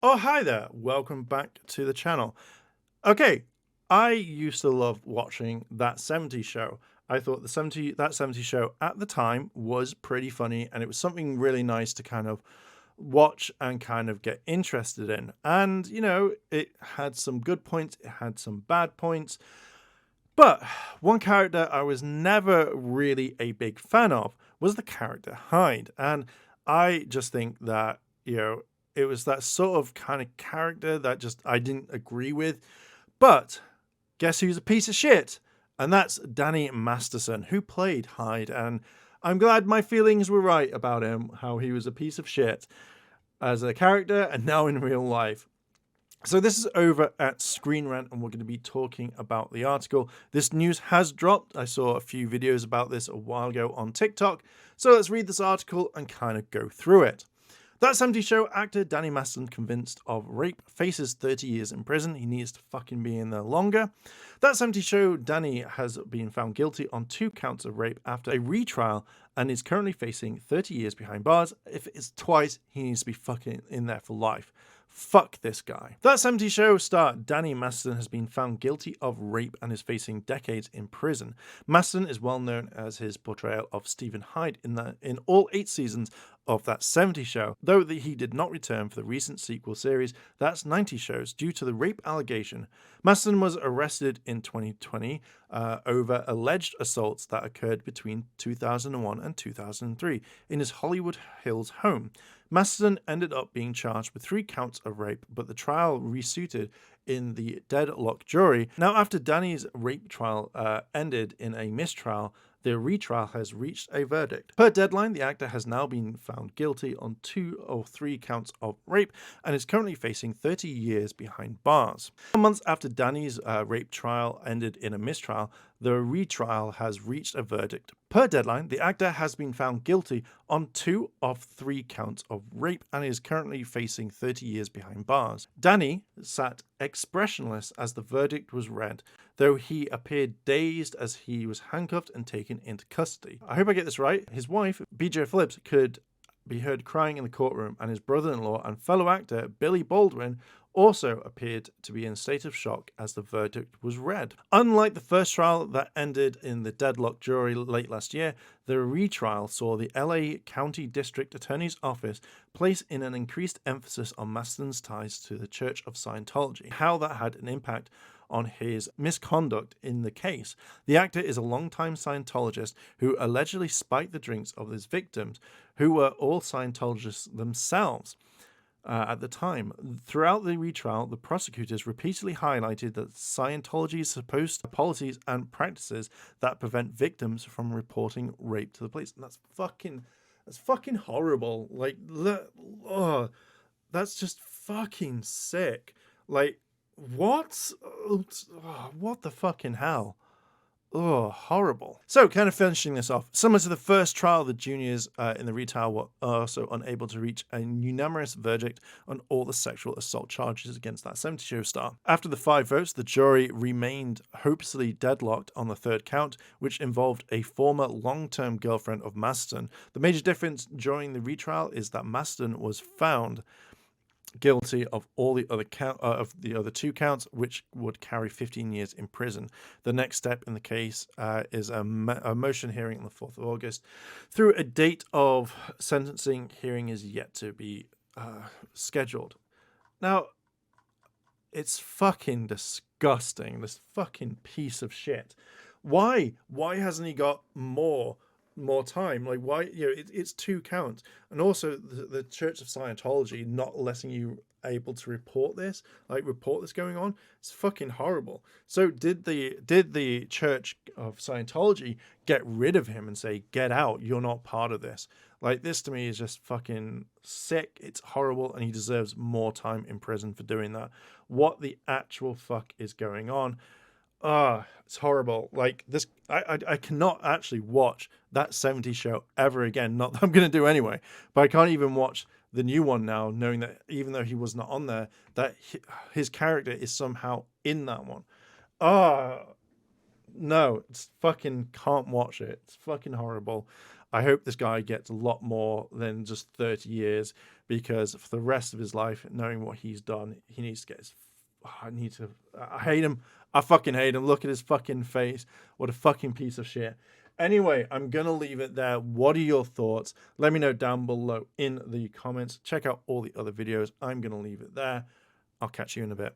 Oh, hi there. Welcome back to the channel. Okay, I used to love watching That 70s Show. I thought That 70s Show at the time was pretty funny, and it was something really nice to kind of watch and kind of get interested in. And, it had some good points, it had some bad points. But one character I was never really a big fan of was the character Hyde. And I just think that, it was that sort of kind of character that just I didn't agree with. But guess who's a piece of shit? And that's Danny Masterson, who played Hyde. And I'm glad my feelings were right about him, how he was a piece of shit as a character and now in real life. So this is over at Screen Rant, and we're going to be talking about the article. This news has dropped. I saw a few videos about this a while ago on TikTok. So let's read this article and kind of go through it. That 70s Show actor Danny Masterson, convinced of rape, faces 30 years in prison. He needs to fucking be in there longer. That 70s Show, Danny has been found guilty on 2 counts of rape after a retrial and is currently facing 30 years behind bars. If it's twice, he needs to be fucking in there for life. Fuck this guy. That 70s Show star Danny Masterson has been found guilty of rape and is facing decades in prison. Masterson is well known as his portrayal of Stephen Hyde in all 8 seasons of That 70s Show, though he did not return for the recent sequel series That's 90 Shows due to the rape allegation. Masterson was arrested in 2020 over alleged assaults that occurred between 2001 and 2003 in his Hollywood Hills home. Masterson ended up being charged with 3 counts of rape, but the trial resuited in the deadlock jury. Now, after Danny's rape trial ended in a mistrial, the retrial has reached a verdict. Per Deadline, the actor has now been found guilty on 2 or 3 counts of rape and is currently facing 30 years behind bars. Months after Danny's rape trial ended in a mistrial, the retrial has reached a verdict. Per Deadline, the actor has been found guilty on 2 of 3 counts of rape and is currently facing 30 years behind bars. Danny sat expressionless as the verdict was read, though he appeared dazed as he was handcuffed and taken into custody. I hope I get this right. His wife, BJ Phillips, could be heard crying in the courtroom, and his brother-in-law and fellow actor, Billy Baldwin, also appeared to be in a state of shock as the verdict was read. Unlike the first trial that ended in the deadlock jury late last year, the retrial saw the LA County District Attorney's Office place in an increased emphasis on Masterson's ties to the Church of Scientology, how that had an impact on his misconduct in the case. The actor is a longtime Scientologist who allegedly spiked the drinks of his victims, who were all Scientologists themselves. At the time. Throughout the retrial, the prosecutors repeatedly highlighted that Scientology's supposed policies and practices that prevent victims from reporting rape to the police. And that's fucking horrible. Like, that's just fucking sick. Like, what? What the fucking hell? Oh, horrible. So, kind of finishing this off, similar to the first trial, the juniors in the retrial were also unable to reach a unanimous verdict on all the sexual assault charges against that 70 Show star. After the 5 votes, the jury remained hopelessly deadlocked on the 3rd count, which involved a former long-term girlfriend of Masterson. The major difference during the retrial is that Masterson was found guilty of all the other of the other 2 counts, which would carry 15 years in prison. The next step in the case is a motion hearing on the 4th of August. Through a date of sentencing, hearing is yet to be scheduled. Now, it's fucking disgusting. This fucking piece of shit. Why hasn't he got more time? Like, why? It's 2 counts, and also the Church of Scientology not letting you able to report this going on. It's fucking horrible. So did the Church of Scientology get rid of him and say, get out, you're not part of this? Like, this to me is just fucking sick. It's horrible, and he deserves more time in prison for doing that. What the actual fuck is going on? It's horrible. Like, this, I cannot actually watch That 70s Show ever again. Not that I'm going to do anyway, but I can't even watch the new one now, knowing that even though he was not on there, that his character is somehow in that one. No, it's fucking can't watch it. It's fucking horrible. I hope this guy gets a lot more than just 30 years, because for the rest of his life, knowing what he's done, he needs to get his. I hate him. I fucking hate him. Look at his fucking face. What a fucking piece of shit. Anyway, I'm going to leave it there. What are your thoughts? Let me know down below in the comments. Check out all the other videos. I'm going to leave it there. I'll catch you in a bit.